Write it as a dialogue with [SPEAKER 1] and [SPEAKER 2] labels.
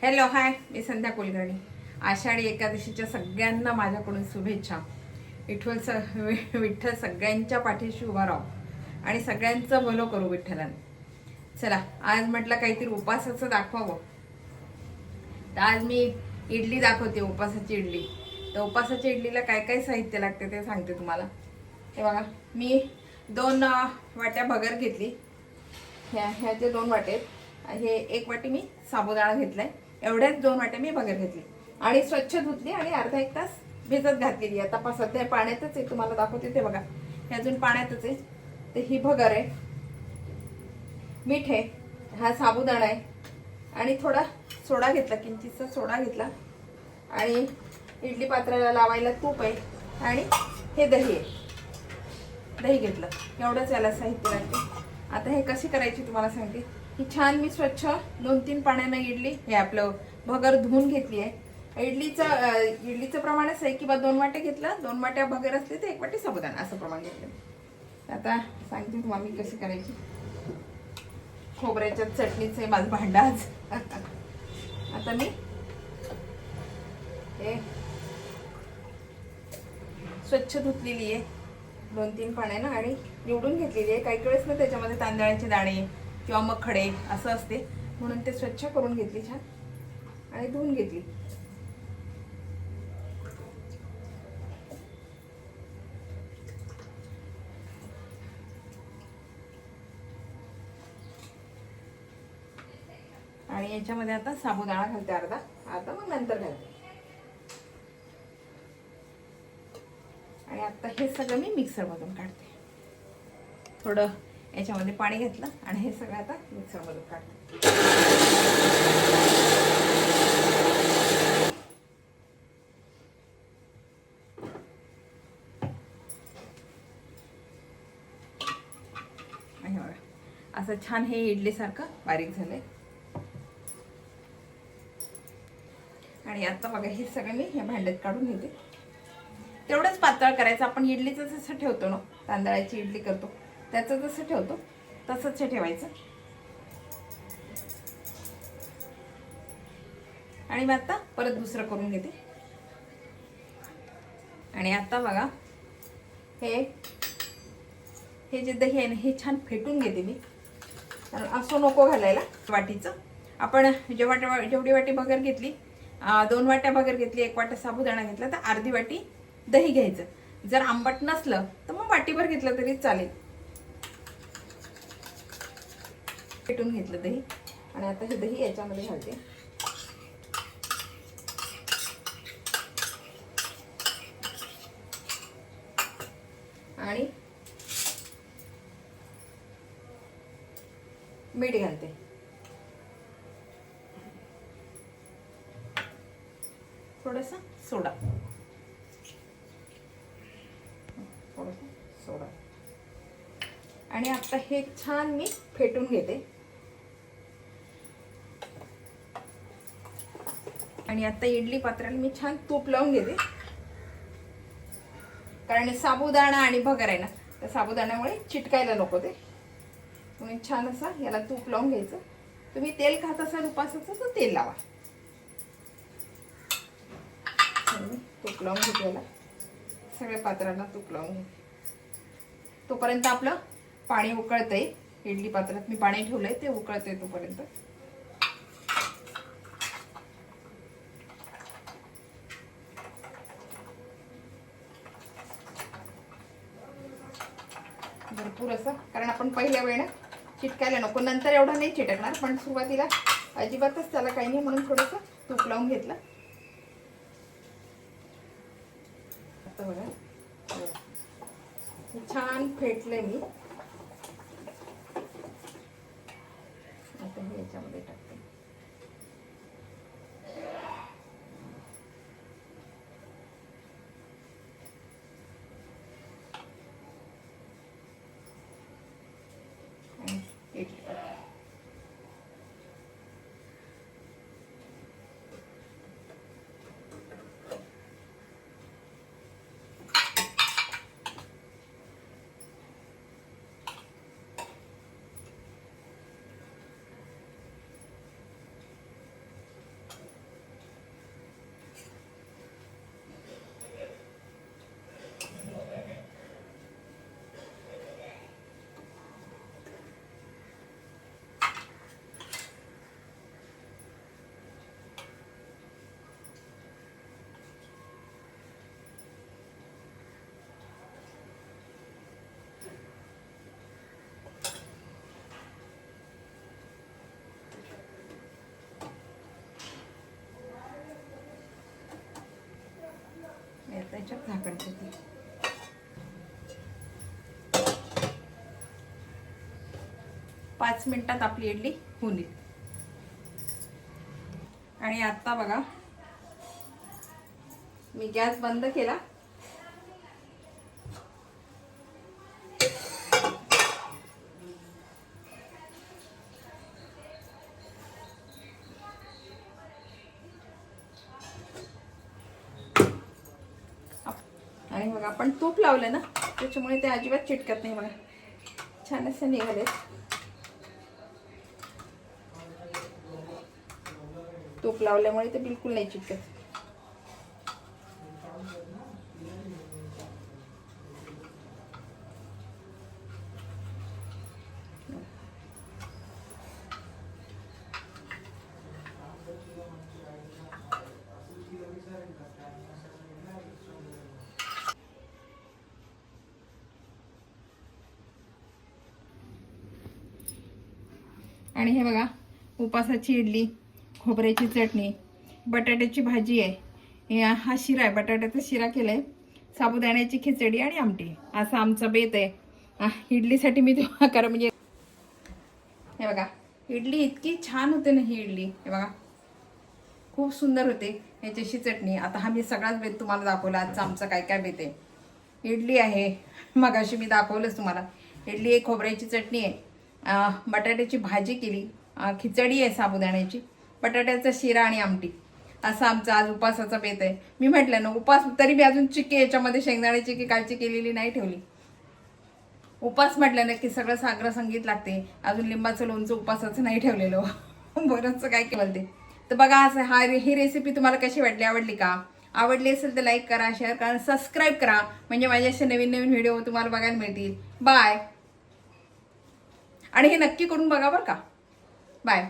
[SPEAKER 1] Hello hi, मी संध्या कुलकर्णी. आषाढी एकादशीच्या सगळ्यांना माझ्याकडून शुभेच्छा. विठ्ठल सगळ्यांच्या पाठीशी उभा राहो आणि सगळ्यांचं भलं करू विठ्ठलाने. चला, आज म्हटलं काहीतरी उपासाचं दाखवावं. तर आज मी इडली दाखवते, उपासाची इडली. तर उपासाच्या इडलीला काय काय साहित्य लागते ते सांगते तुम्हाला. हे बघा, मी 2 वाट्या भगर घेतली. ह्याचे 2 वाटे. हे 1 वाटी मी साबुदाणा घेतलाय. एवढ्याच 2 वाट्या मी भगर घेतली आणि स्वच्छ धुतली आणि अर्धा 1 तास भिजत घातलेली. आता सध्या पाण्यातच आहे, तुम्हाला दाखवते ते बघा. हे अजून पाण्यातच आहे. तर ही भगर आहे, मीठ आहे, हा साबुदाणा आहे आणि थोडा सोडा घेतला, किंचितचा सोडा घेतला आणि इडली पात्राला लावायला तूप आहे आणि हे दही आहे. दही घेतलं. एवढंच याला साहित्य लागते. आता हे कशी करायची तुम्हाला सांगते. ही छान मी स्वच्छ 2-3 पाण्यानं इडली हे आपलं भगर धुवून घेतली आहे. इडलीचं प्रमाणच आहे, किंवा 2 वाट्या घेतलं, 2 वाट्या भगर असले तर 1 वाटी साबुदाणा असं प्रमाण घेतलं. आता सांगते तुम्हाला मी कशी करायची. खोबऱ्याच्या चटणीचं आहे माझं भांडं आज. आता मी हे स्वच्छ धुतलेली आहे 2-3 पाण्यानं आणि निवडून घेतलेली आहे. काही वेळेस ना त्याच्यामध्ये तांदळाचे दाणे किंवा मग खडे असं असते, म्हणून ते स्वच्छ करून घेतली छान आणि धुवून घेतली. आणि याच्यामध्ये आता साबुदाणा घालते अर्धा मग नंतर घालते. आणि आता हे सगळं मी मिक्सर मधून काढते. थोडं याच्यामध्ये पाणी घेतलं आणि हे सगळं आता मिक्सर मधून काढते. असं छान हे इडली सारखं बारीक झालंय. आणि आता बघा, हे सगळं मी ह्या भांड्यात काढून घेते. तेवढंच पातळ करायचं. आपण इडलीचं जसं ठेवतो ना, तांदळाची इडली करतो त्याचं जसं ठेवतो तसंच हे ठेवायचं. आणि मग आता परत दुसरं करून घेते. आणि आता बघा, हे जे दही आहे ना, हे छान फेटून घेते मी. कारण असं नको घालायला वाटीचं. आपण जेवढी वाटी भगर घेतली, 2 वाट्या भगर घेतली, 1 वाटा साबुदाणा घेतला, तर अर्धी वाटी दही घ्यायचं. जर आंबट नसलं तर मग वाटीभर घेतलं तरी चालेल. फेटून घेतलं दही आणि आता हे दही याच्यामध्ये घालते. आणि मीठ घालते. थोडासा सोडा. आणि आता हे छान मी फेटून घेते. आणि आता इडली पात्राला मी छान तूप लावून घेते. कारण साबुदाणा आणि भगर आहे ना, तर साबुदाण्यामुळे चिटकायला नको ते, म्हणून छान असं याला तूप लावून घ्यायचं. तुम्ही तेल खात असाल उपासाचं तर तेल लावा. तूप लावून घेतलेला सगळ्या पात्रांना तूप लावून घे. तोपर्यंत आपलं पाणी उकळतंय. इडली पात्रात मी पाणी ठेवलंय, ते उकळतंय तोपर्यंत. भरपूर असं, कारण आपण पहिल्या वेळेला चिटकायला नको. नंतर एवढं नाही चिटकणार, पण सुरुवातीला अजिबातच त्याला काही नाही, म्हणून थोडंसं तूप लावून घेतलं. आता बघा छान फेटले मी. आता हे याच्यामध्ये टाकते. याच्यात झाकण ठेवते. पाच मिनिटात आपली इडली होऊन येईल. आणि आता बघा मी गॅस बंद केला. आणि बघा आपण तूप लावलं ना त्याच्यामुळे ते अजिबात चिटकत नाही. बघा छान असं निघाले. तूप लावल्यामुळे ते बिलकुल नाही चिटकत. आणि हे बघा उपासाची इडली, खोबऱ्याची चटणी, बटाट्याची भाजी आहे, हा शिरा आहे, बटाट्याचा शिरा केलाय, साबुदाण्याची खिचडी आणि आमटी, असा आमचा बेत आहे. इडलीसाठी मी तेव्हा करा म्हणजे हे बघा इडली इतकी छान होते ना ही इडली. हे बघा खूप सुंदर होते. याच्याशी चटणी. आता हा मी सगळाच बेत तुम्हाला दाखवला. आजचा आमचा काय काय बेत आहे. इडली आहे, मगाशी मी दाखवलंच तुम्हाला. इडली आहे, खोबऱ्याची चटणी आहे, बटाट्याची भाजी केली, खिचडी आहे साबुदाण्याची, बटाट्याचा शिरा आणि आमटी, असा आमचा आज उपासाचा बेत आहे. मी म्हटलं ना उपास, तरी मी अजून चिक्की याच्यामध्ये शेंगदाण्याची की कालची केलेली नाही ठेवली. उपास म्हटलं ना की सगळं सागर संगीत लागते. अजून लिंबाचं लोणचं उपासाचं नाही ठेवलेलं. बरंच काय केलं ते. तर बघा असं ही रेसिपी तुम्हाला कशी वाटली, आवडली का? आवडली असेल तर लाईक करा, शेअर करा, सबस्क्राईब करा, म्हणजे माझे असे नवीन नवीन व्हिडिओ तुम्हाला बघायला मिळतील. बाय. आणि हे नक्की करून बघा बरं का. बाय.